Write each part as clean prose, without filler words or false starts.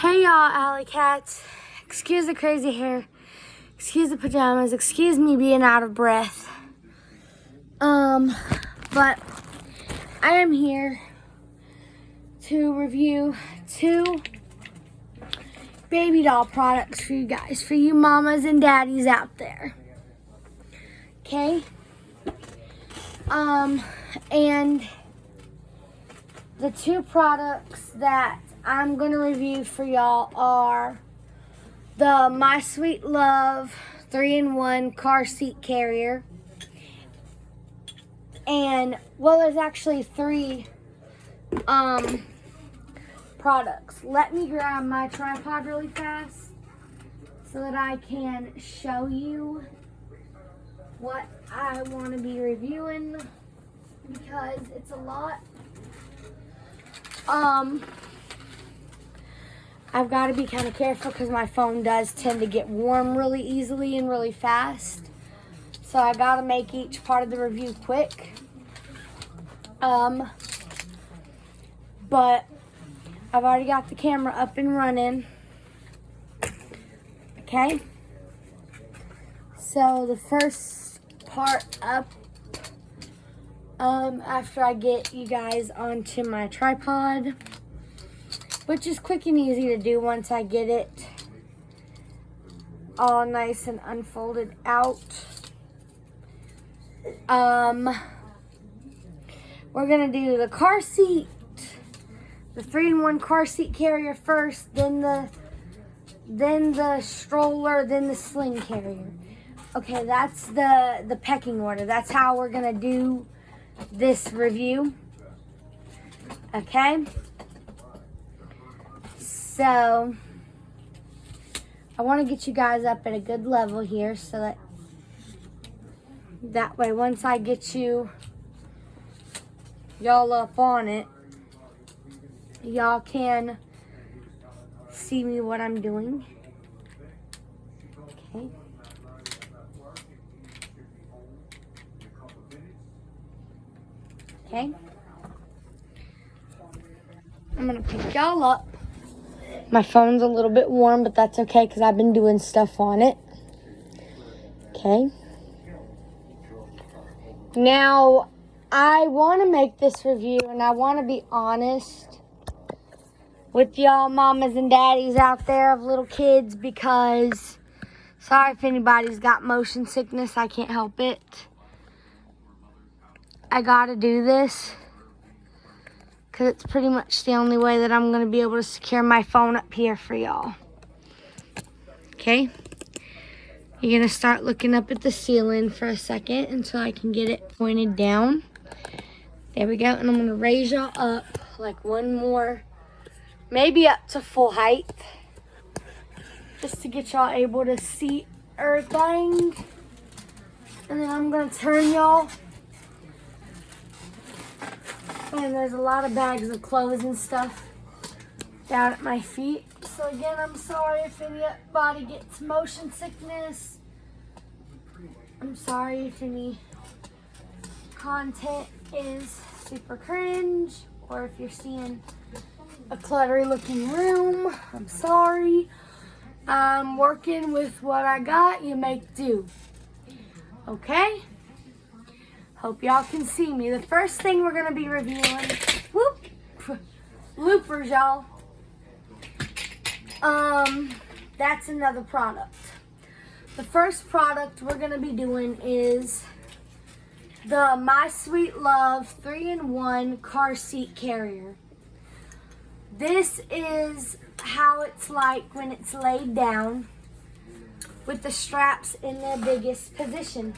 Hey y'all, Alley Cats. Excuse the crazy hair. Excuse the pajamas. Excuse me being out of breath. But I am here to review 2 baby doll products for you guys, for you mamas and daddies out there. Okay? And the 2 products that I'm going to review for y'all are the My Sweet Love 3-in-1 car seat carrier. And, well, there's actually 3 products. Let me grab my tripod really fast so that I can show you what I want to be reviewing, because it's a lot. I've got to be kind of careful because my phone does tend to get warm really easily and really fast. So I got to make each part of the review quick. But I've already got the camera up and running. Okay. So the first part up, after I get you guys onto my tripod, which is quick and easy to do once I get it all nice and unfolded out. We're gonna do the car seat, the 3-in-1 car seat carrier first, then the stroller, then the sling carrier. Okay, that's the pecking order. That's how we're gonna do this review. Okay. So, I want to get you guys up at a good level here so that way once I get y'all up on it, y'all can see me what I'm doing. Okay. Okay. I'm going to pick y'all up. My phone's a little bit warm, but that's okay because I've been doing stuff on it. Okay. Now, I want to make this review, and I want to be honest with y'all mamas and daddies out there of little kids, because sorry if anybody's got motion sickness. I can't help it. I got to do this because it's pretty much the only way that I'm going to be able to secure my phone up here for y'all. Okay? You're going to start looking up at the ceiling for a second until I can get it pointed down. There we go. And I'm going to raise y'all up like one more, maybe up to full height, just to get y'all able to see everything. And then I'm going to turn y'all. And there's a lot of bags of clothes and stuff down at my feet. So again, I'm sorry if anybody gets motion sickness. I'm sorry if any content is super cringe, or if you're seeing a cluttery looking room. I'm sorry. I'm working with what I got. You make do. Okay? Hope y'all can see me. The first thing we're going to be reviewing, loopers, y'all. That's another product. The first product we're going to be doing is the My Sweet Love 3-in-1 car seat carrier. This is how it's like when it's laid down with the straps in their biggest position.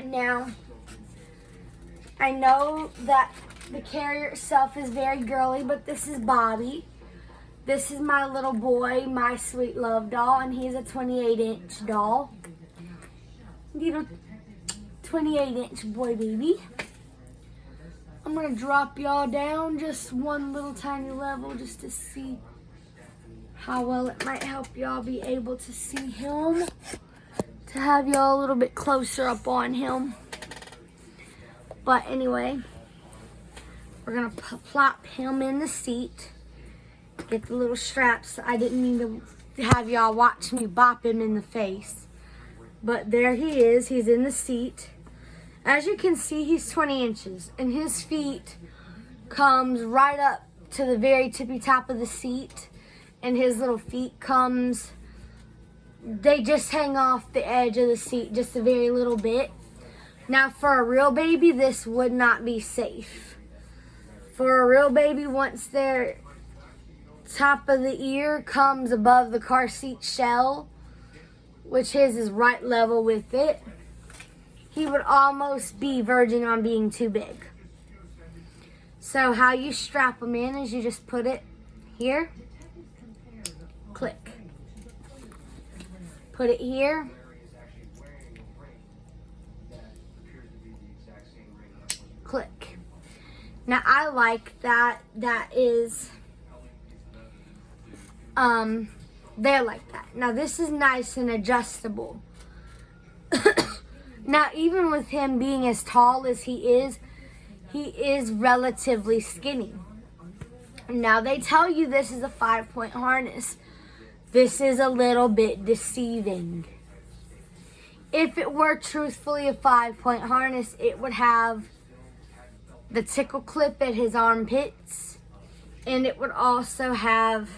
Now, I know that the carrier itself is very girly, but this is Bobby. This is my little boy, My Sweet Love doll, and he's a 28-inch doll. Little 28-inch boy baby. I'm going to drop y'all down just one little tiny level just to see how well it might help y'all be able to see him, to have y'all a little bit closer up on him. But anyway, we're going to plop him in the seat. Get the little straps. I didn't mean to have y'all watch me bop him in the face. But there he is. He's in the seat. As you can see, he's 20 inches. And his feet comes right up to the very tippy top of the seat. And his little feet comes, they just hang off the edge of the seat just a very little bit. Now for a real baby, this would not be safe. For a real baby, once their top of the ear comes above the car seat shell, which his is right level with it, he would almost be verging on being too big. So how you strap them in is you just put it here, click. Put it here, click. Now I like that is they're like that. Now this is nice and adjustable. Now even with him being as tall as he is relatively skinny. Now they tell you this is a 5-point harness. This is a little bit deceiving. If it were truthfully a 5-point harness, it would have the tickle clip at his armpits, and it would also have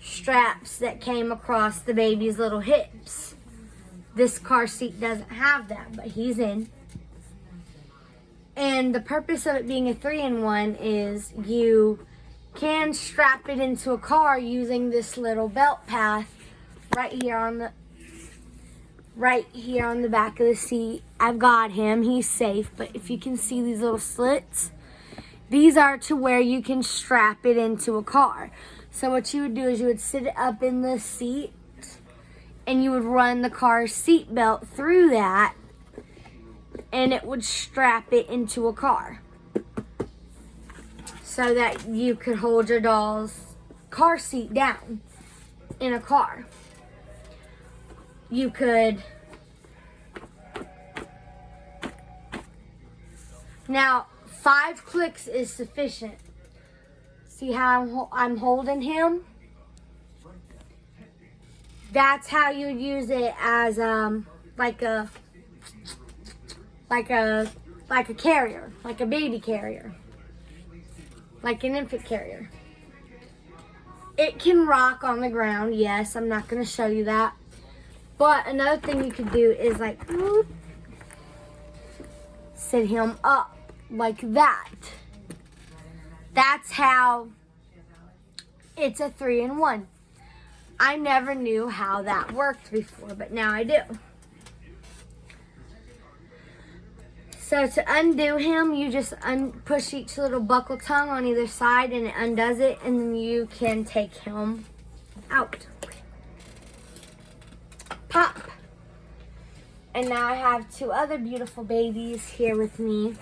straps that came across the baby's little hips. This car seat doesn't have that, but he's in. And the purpose of it being a 3-in-1 is you can strap it into a car using this little belt path right here on the back of the seat. I've got him, he's safe, but if you can see these little slits, these are to where you can strap it into a car. So what you would do is you would sit it up in the seat and you would run the car seat belt through that, and it would strap it into a car so that you could hold your doll's car seat down in a car. You could, now 5 clicks is sufficient. See how I'm holding him? That's how you would use it as like a carrier, like a baby carrier, like an infant carrier. It can rock on the ground, yes, I'm not going to show you that. But another thing you could do is like sit him up like that. That's how it's a 3-in-1. I never knew how that worked before, but now I do. So to undo him, you just push each little buckle tongue on either side and it undoes it, and then you can take him out. Pop. And now I have 2 other beautiful babies here with me.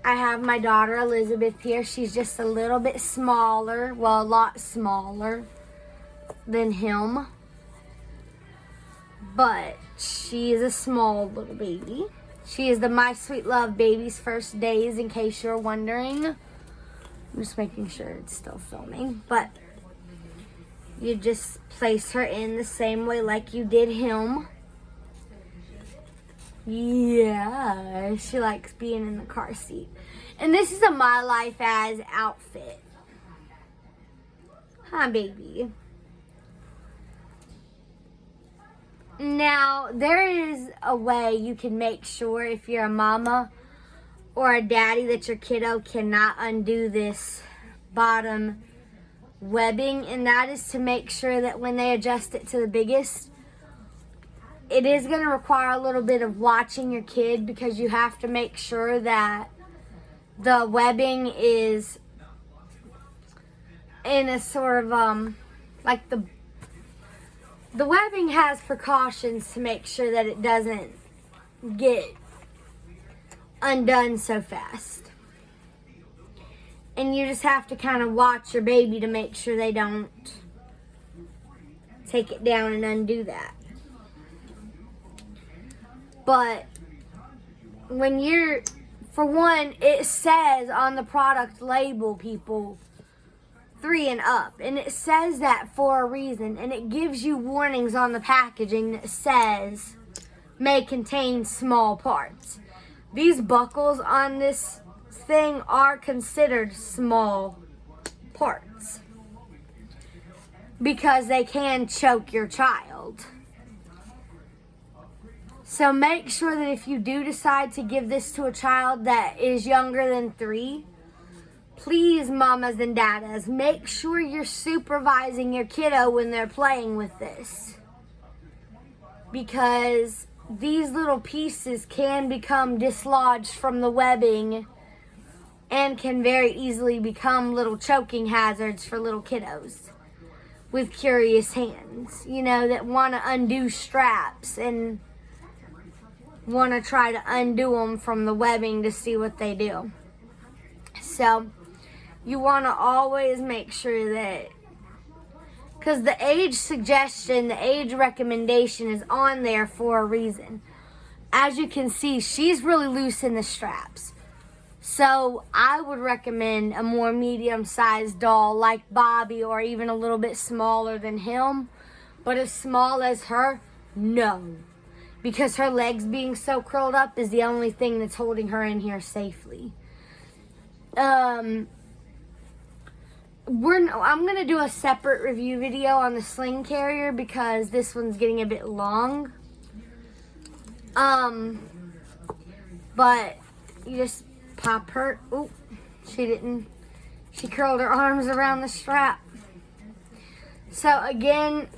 I have my daughter Elizabeth here. She's just a little bit smaller, well, a lot smaller than him. But she is a small little baby. She is the My Sweet Love baby's first days, in case you're wondering. I'm just making sure it's still filming. But you just place her in the same way like you did him. Yeah, she likes being in the car seat. And this is a My Life As outfit. Hi, baby. Now, there is a way you can make sure, if you're a mama or a daddy, that your kiddo cannot undo this bottom webbing, and that is to make sure that when they adjust it to the biggest, it is going to require a little bit of watching your kid, because you have to make sure that the webbing is in a sort of like the webbing has precautions to make sure that it doesn't get undone so fast. And you just have to kind of watch your baby to make sure they don't take it down and undo that. But when you're for one, it says on the product label, people, 3 and up. And it says that for a reason. And it gives you warnings on the packaging that says may contain small parts. These buckles on this thing are considered small parts because they can choke your child. So make sure that if you do decide to give this to a child that is younger than 3, please, mamas and dadas, make sure you're supervising your kiddo when they're playing with this. Because these little pieces can become dislodged from the webbing and can very easily become little choking hazards for little kiddos with curious hands, you know, that want to undo straps and want to try to undo them from the webbing to see what they do. So you want to always make sure that, because the age suggestion, the age recommendation is on there for a reason. As you can see, she's really loose in the straps. So I would recommend a more medium-sized doll like Bobby, or even a little bit smaller than him. But as small as her, no. Because her legs being so curled up is the only thing that's holding her in here safely. I'm going to do a separate review video on the sling carrier because this one's getting a bit long. But you just pop her. Oop, she curled her arms around the strap. So again,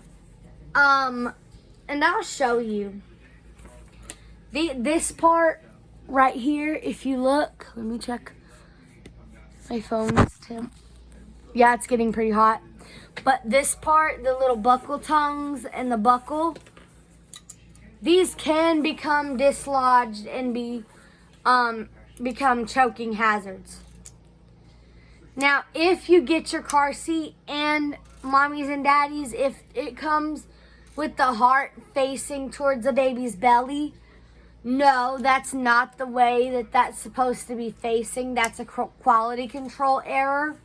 and I'll show you. This part right here, if you look, let me check my phone's temp. Yeah, it's getting pretty hot. But this part, the little buckle tongues and the buckle, these can become dislodged and become choking hazards. Now, if you get your car seat, and mommies and daddies, if it comes with the heart facing towards the baby's belly, no, that's not the way that's supposed to be facing. That's a quality control error.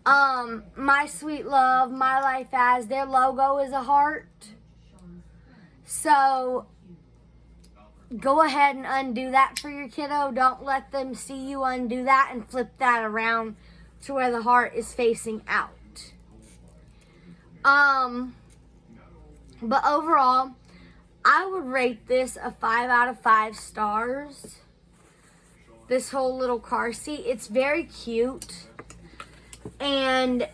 My Sweet Love, My Life As, their logo is a heart. So go ahead and undo that for your kiddo. Don't let them see you undo that and flip that around to where the heart is facing out. But overall, I would rate this a 5 out of 5 stars. This whole little car seat. It's very cute. And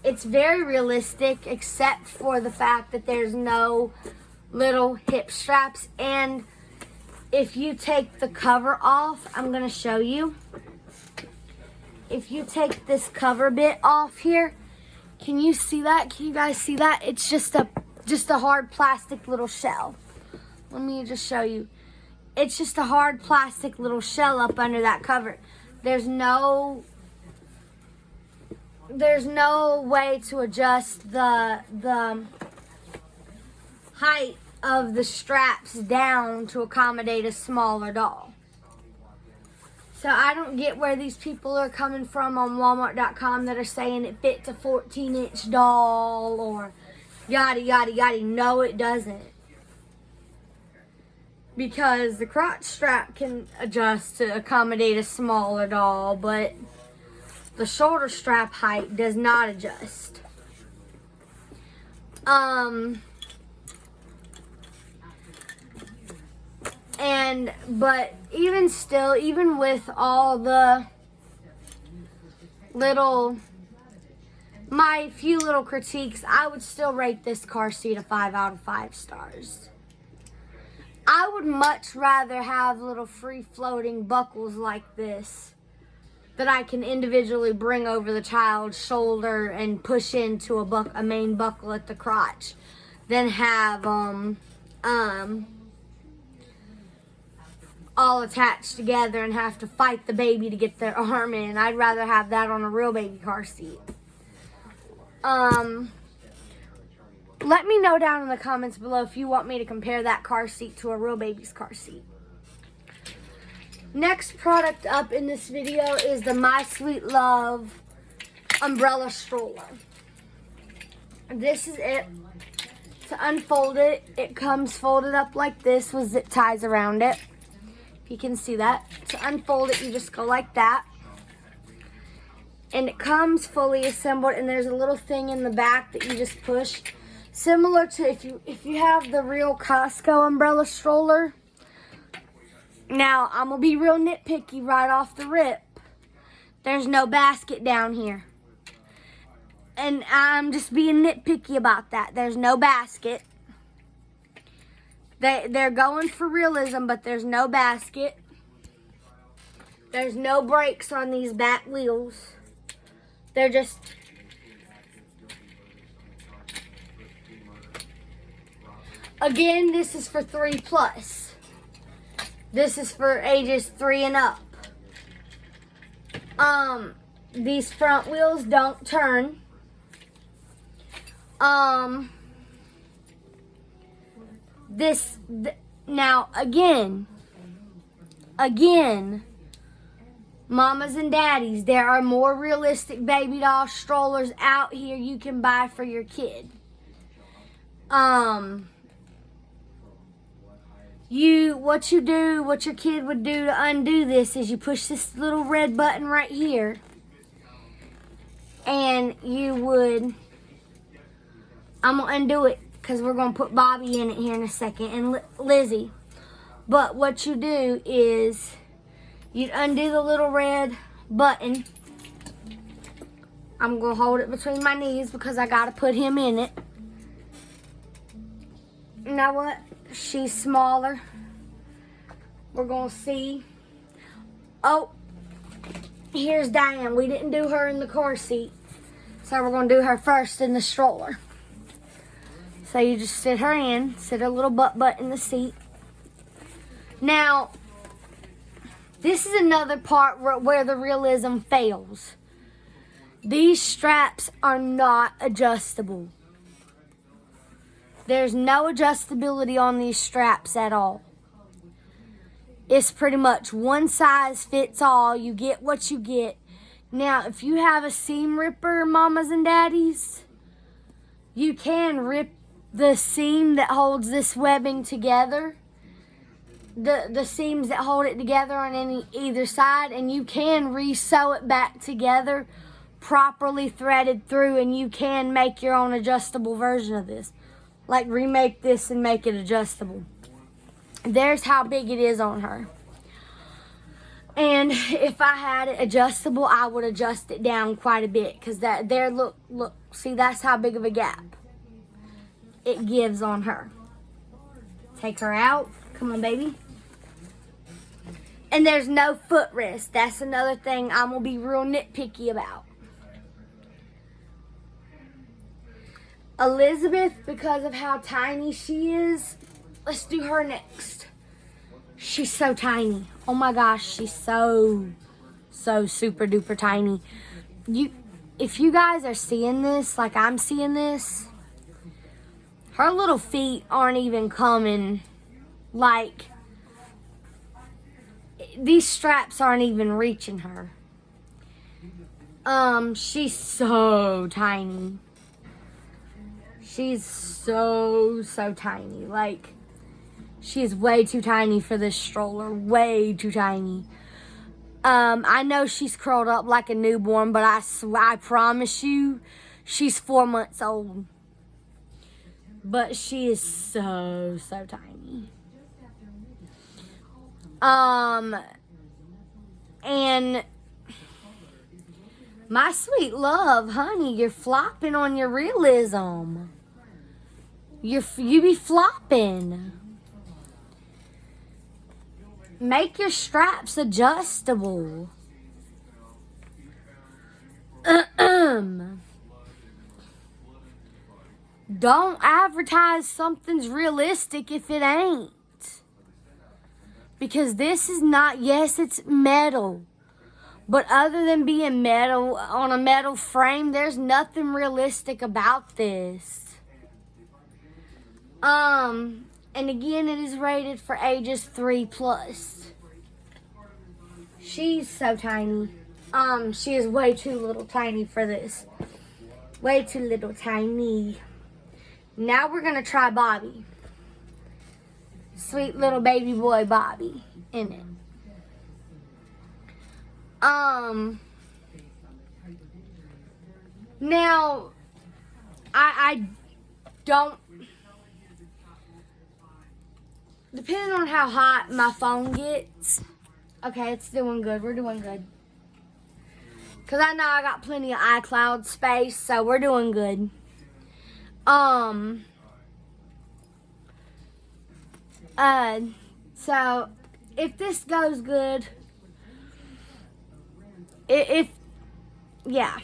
it's very realistic, except for the fact that there's no little hip straps. And if you take the cover off, I'm going to show you. If you take this cover bit off here, can you see that? Can you guys see that? It's just a hard plastic little shell. Let me just show you. It's just a hard plastic little shell up under that cover. There's no way to adjust the height of the straps down to accommodate a smaller doll. So I don't get where these people are coming from on Walmart.com that are saying it fits a 14-inch doll or yada, yada, yada. No, it doesn't. Because the crotch strap can adjust to accommodate a smaller doll, but the shoulder strap height does not adjust. But even still, even with all the my few little critiques, I would still rate this car seat a 5 out of 5 stars. I would much rather have little free-floating buckles like this that I can individually bring over the child's shoulder and push into a main buckle at the crotch than have all attached together and have to fight the baby to get their arm in. I'd rather have that on a real baby car seat. Let me know down in the comments below if you want me to compare that car seat to a real baby's car seat. Next product up in this video is the My Sweet Love umbrella stroller. This is it. To unfold it, it comes folded up like this with zip ties around it. If you can see that. To unfold it, you just go like that. And it comes fully assembled, and there's a little thing in the back that you just push. Similar to if you have the real Costco umbrella stroller. Now, I'm going to be real nitpicky right off the rip. There's no basket down here. And I'm just being nitpicky about that. There's no basket. They're going for realism, but there's no basket. There's no brakes on these back wheels. They're just... Again, this is for 3+. This is for ages 3 and up. These front wheels don't turn. Now again, mamas and daddies, there are more realistic baby doll strollers out here you can buy for your kid. What your kid would do to undo this is you push this little red button right here, and I'm gonna undo it because we're gonna put Bobby in it here in a second and Lizzie. But what you do is you undo the little red button. I'm gonna hold it between my knees because I gotta put him in it. You know what? She's smaller. We're gonna see. Oh, here's Diane. We didn't do her in the car seat, so we're gonna do her first in the stroller. So you just sit her little butt in the seat. Now, this is another part where the realism fails. These straps are not adjustable. There's no adjustability on these straps at all. It's pretty much one size fits all. You get what you get. Now, if you have a seam ripper, mamas and daddies, you can rip the seam that holds this webbing together. The seams that hold it together on either side, and you can re-sew it back together, properly threaded through, and you can make your own adjustable version of this. Like remake this and make it adjustable. There's how big it is on her. And if I had it adjustable, I would adjust it down quite a bit, because look, see, that's how big of a gap it gives on her. Take her out. Come on, baby. And there's no footrest. That's another thing I'm going to be real nitpicky about. Elizabeth, because of how tiny she is, let's do her next. She's so tiny. Oh my gosh, she's so super duper tiny. If you guys are seeing this, like I'm seeing this, her little feet aren't even coming, like, these straps aren't even reaching her. She's so tiny. She's so tiny. Like, she's way too tiny for this stroller. Way too tiny. I know she's curled up like a newborn, but I promise you, she's 4 months old. But she is so tiny. And my sweet love, honey, you're flopping on your realism. You be flopping. Make your straps adjustable. Don't advertise something's realistic if it ain't. Because this is not, yes, it's metal. But other than being metal, on a metal frame, there's nothing realistic about this. And again, it is rated for ages 3+. She's so tiny. She is way too little tiny for this. Way too little tiny. Now we're gonna try Bobby. Sweet little baby boy Bobby in it. Now, I don't, depending on how hot my phone gets. Okay, it's doing good. We're doing good. Because I know I got plenty of iCloud space, so we're doing good. So, if this goes good, yeah.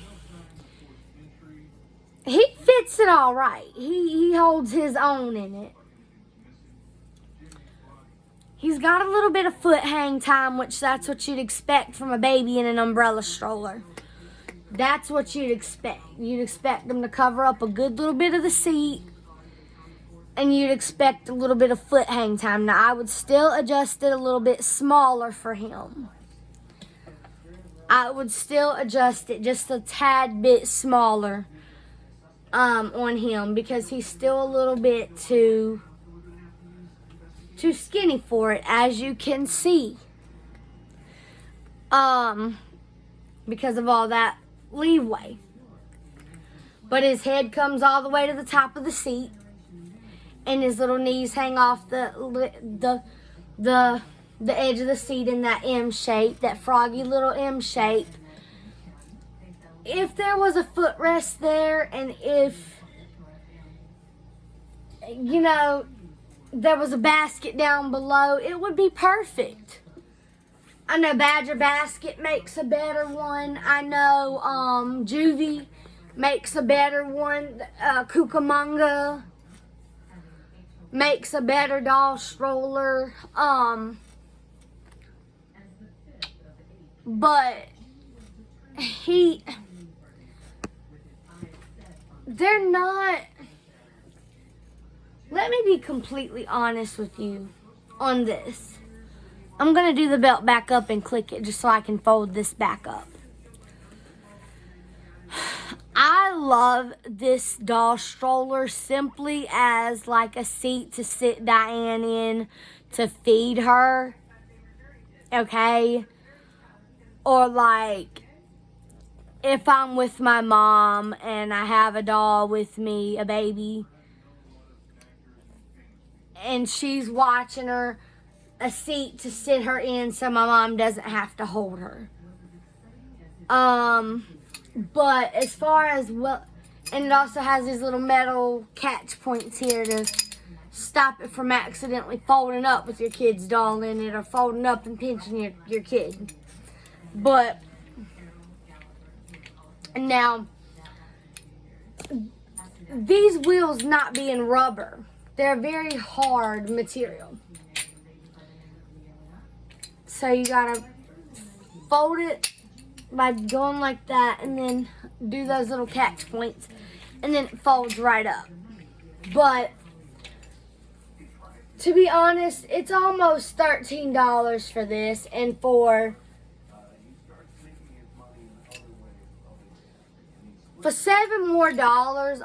He fits it all right. He holds his own in it. He's got a little bit of foot hang time, which that's what you'd expect from a baby in an umbrella stroller. That's what you'd expect. You'd expect them to cover up a good little bit of the seat, and you'd expect a little bit of foot hang time. Now, I would still adjust it a little bit smaller for him. I would still adjust it just a tad bit smaller on him, because he's still a little bit too skinny for it, as you can see, because of all that leeway. But his head comes all the way to the top of the seat, and his little knees hang off the edge of the seat in that M shape, that froggy little M shape. If there was a footrest there, and if, you know, there was a basket down below, it would be perfect. I know Badger Basket makes a better one. I know Juvie makes a better one. Cucamonga makes a better doll stroller. But they're not. Let me be completely honest with you on this. I'm going to do the belt back up and click it just so I can fold this back up. I love this doll stroller simply as like a seat to sit Diane in to feed her. Okay? Or like if I'm with my mom and I have a doll with me, a baby, and she's watching her, a seat to sit her in so my mom doesn't have to hold her. But as far as well, and it also has these little metal catch points here to stop it from accidentally folding up with your kid's doll in it, or folding up and pinching your kid. But now, these wheels not being rubber, they're a very hard material. So you gotta fold it by going like that, and then do those little catch points, and then it folds right up. But to be honest, it's almost $13 for this, and for $7 more,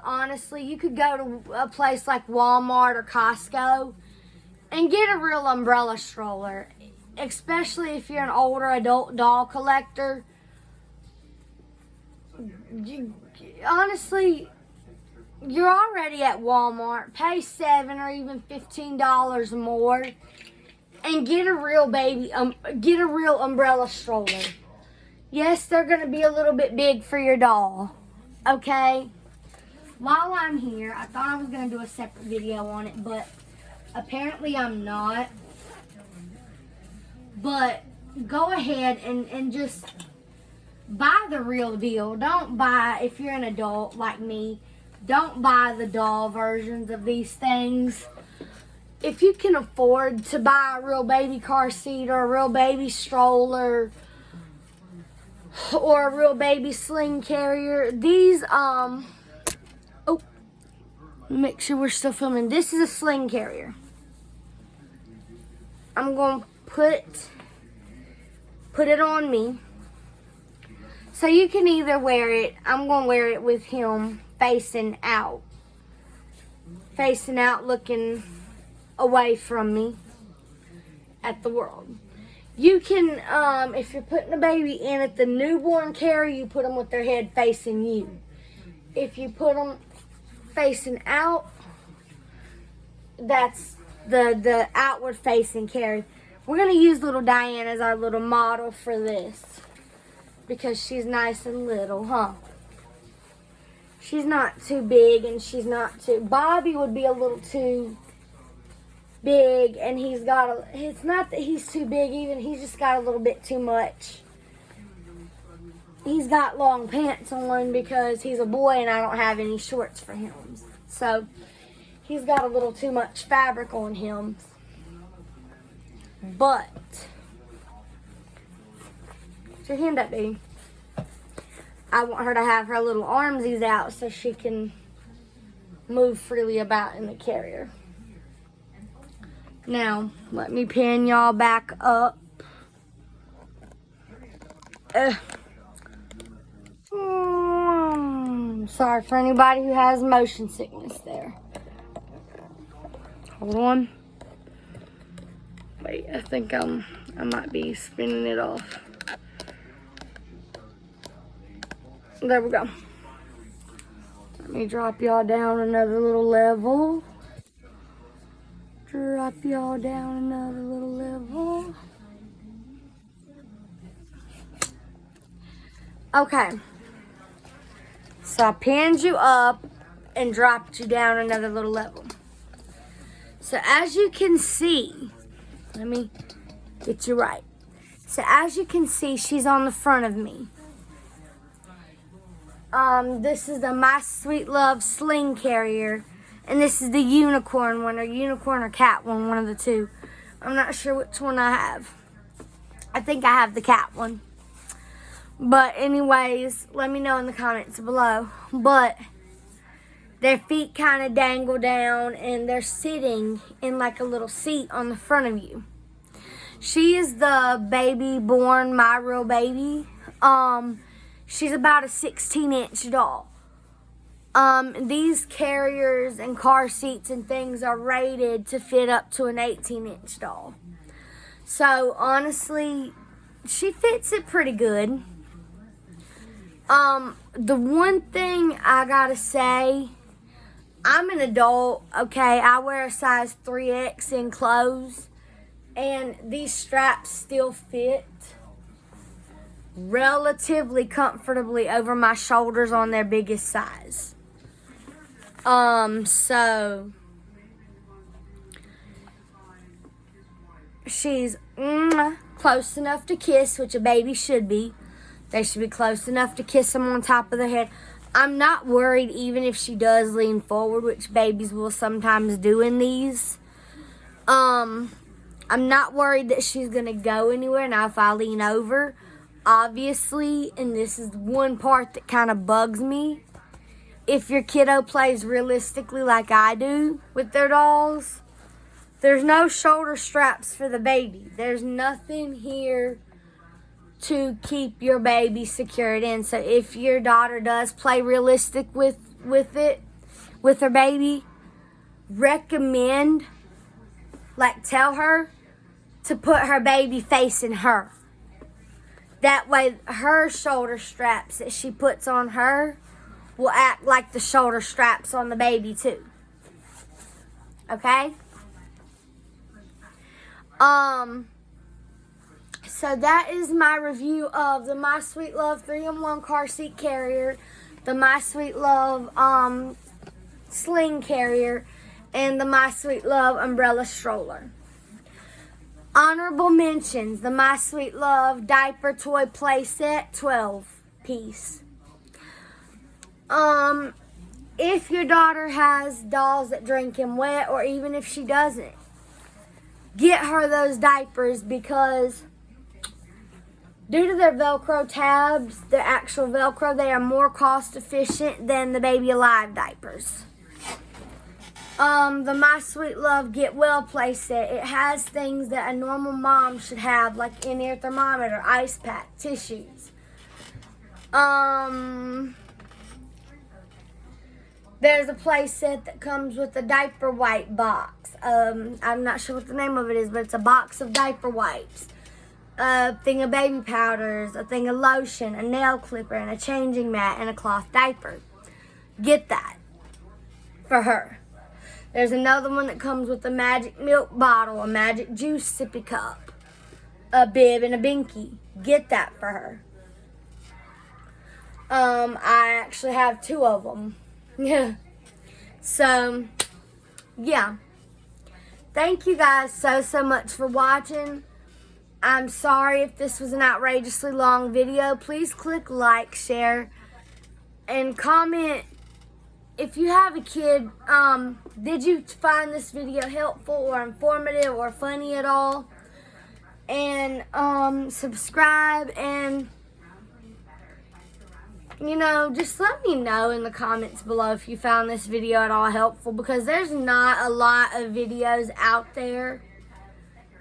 honestly, you could go to a place like Walmart or Costco and get a real umbrella stroller, especially if you're an older adult doll collector. Honestly, you're already at Walmart. Pay $7 or even $15 more and get a real get a real umbrella stroller. Yes, they're going to be a little bit big for your doll. Okay? While I'm here, I thought I was going to do a separate video on it, but apparently I'm not. But go ahead and just buy the real deal. Don't buy, if you're an adult like me, don't buy the doll versions of these things. If you can afford to buy a real baby car seat or a real baby stroller or a real baby sling carrier, these, make sure we're still filming. This is a sling carrier. I'm going to put it on me. So you can either wear it, I'm going to wear it with him facing out. Facing out, looking away from me at the world. You can, if you're putting a baby in at the newborn carrier, you put them with their head facing you. If you put them facing out, that's the outward facing carrier. We're going to use little Diane as our little model for this. Because she's nice and little, huh? She's not too big and she's not too... Bobby would be a little too big, and he's got a... It's not that he's too big even, he's just got a little bit too much. He's got long pants on because he's a boy and I don't have any shorts for him. So, he's got a little too much fabric on him. But... Put your hand up, baby. I want her to have her little armsies out so she can move freely about in the carrier. Now, let me pin y'all back up. Sorry for anybody who has motion sickness there. Hold on. Wait, I think I might be spinning it off. There we go. Let me drop y'all down another little level. Drop y'all down another little level. Okay. So I pinned you up and dropped you down another little level. So as you can see, let me get you right. So as you can see, she's on the front of me. This is the My Sweet Love Sling Carrier. And this is the unicorn one, or unicorn or cat one of the two. I'm not sure which one I have. I think I have the cat one. But anyways, let me know in the comments below. But their feet kind of dangle down and they're sitting in like a little seat on the front of you. She is the baby born, my real baby. She's about a 16-inch doll. These carriers and car seats and things are rated to fit up to an 18-inch doll. So, honestly, she fits it pretty good. The one thing I gotta say, I'm an adult, okay? I wear a size 3X in clothes, and these straps still fit relatively comfortably over my shoulders on their biggest size. So she's close enough to kiss, which a baby should be. They should be close enough to kiss them on top of their head. I'm not worried even if she does lean forward, which babies will sometimes do in these. I'm not worried that she's going to go anywhere. Now, if I lean over, obviously, and this is one part that kind of bugs me, if your kiddo plays realistically like I do with their dolls, there's no shoulder straps for the baby. There's nothing here to keep your baby secured in. So if your daughter does play realistic with her baby, recommend, tell her to put her baby facing her. That way her shoulder straps that she puts on her will act like the shoulder straps on the baby too. Okay? So that is my review of the My Sweet Love 3-in-1 car seat carrier, the My Sweet Love sling carrier, and the My Sweet Love umbrella stroller. Honorable mentions, the My Sweet Love diaper toy play set, 12-piece. If your daughter has dolls that drink in wet, or even if she doesn't, get her those diapers, because due to their Velcro tabs, the actual Velcro, they are more cost efficient than the Baby Alive diapers. The My Sweet Love Get Well Play Set. It has things that a normal mom should have, like in-ear thermometer, ice pack, tissues. There's a play set that comes with a diaper wipe box. I'm not sure what the name of it is, but it's a box of diaper wipes. A thing of baby powders, a thing of lotion, a nail clipper, and a changing mat, and a cloth diaper. Get that for her. There's another one that comes with a magic milk bottle, a magic juice sippy cup, a bib, and a binky. Get that for her. I actually have 2 of them. Yeah. So, yeah. Thank you guys so much for watching. I'm sorry if this was an outrageously long video. Please click like, share, and comment. If you have a kid, did you find this video helpful or informative or funny at all? And subscribe, and just let me know in the comments below if you found this video at all helpful, because there's not a lot of videos out there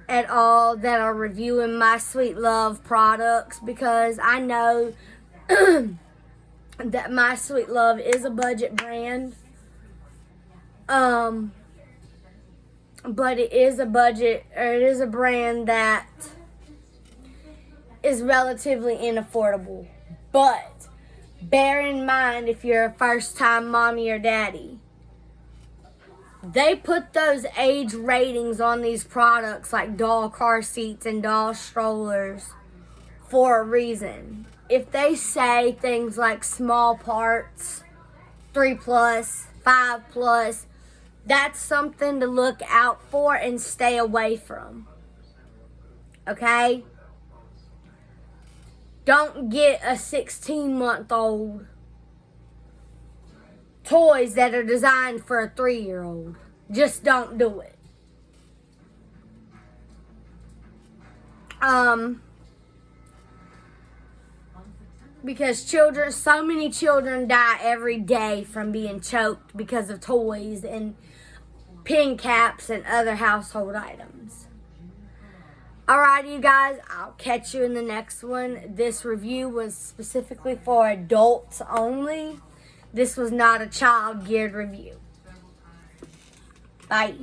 at all that are reviewing My Sweet Love products, because I know that My Sweet Love is a budget brand, but it is a brand that is relatively unaffordable. But bear in mind, if you're a first-time mommy or daddy, they put those age ratings on these products, like doll car seats and doll strollers, for a reason. If they say things like small parts, 3+, 5+, that's something to look out for and stay away from. Okay? Don't get a 16-month-old toys that are designed for a 3-year-old. Just don't do it. Because so many children die every day from being choked because of toys and pin caps and other household items. Alright, you guys, I'll catch you in the next one. This review was specifically for adults only. This was not a child-geared review. Bye.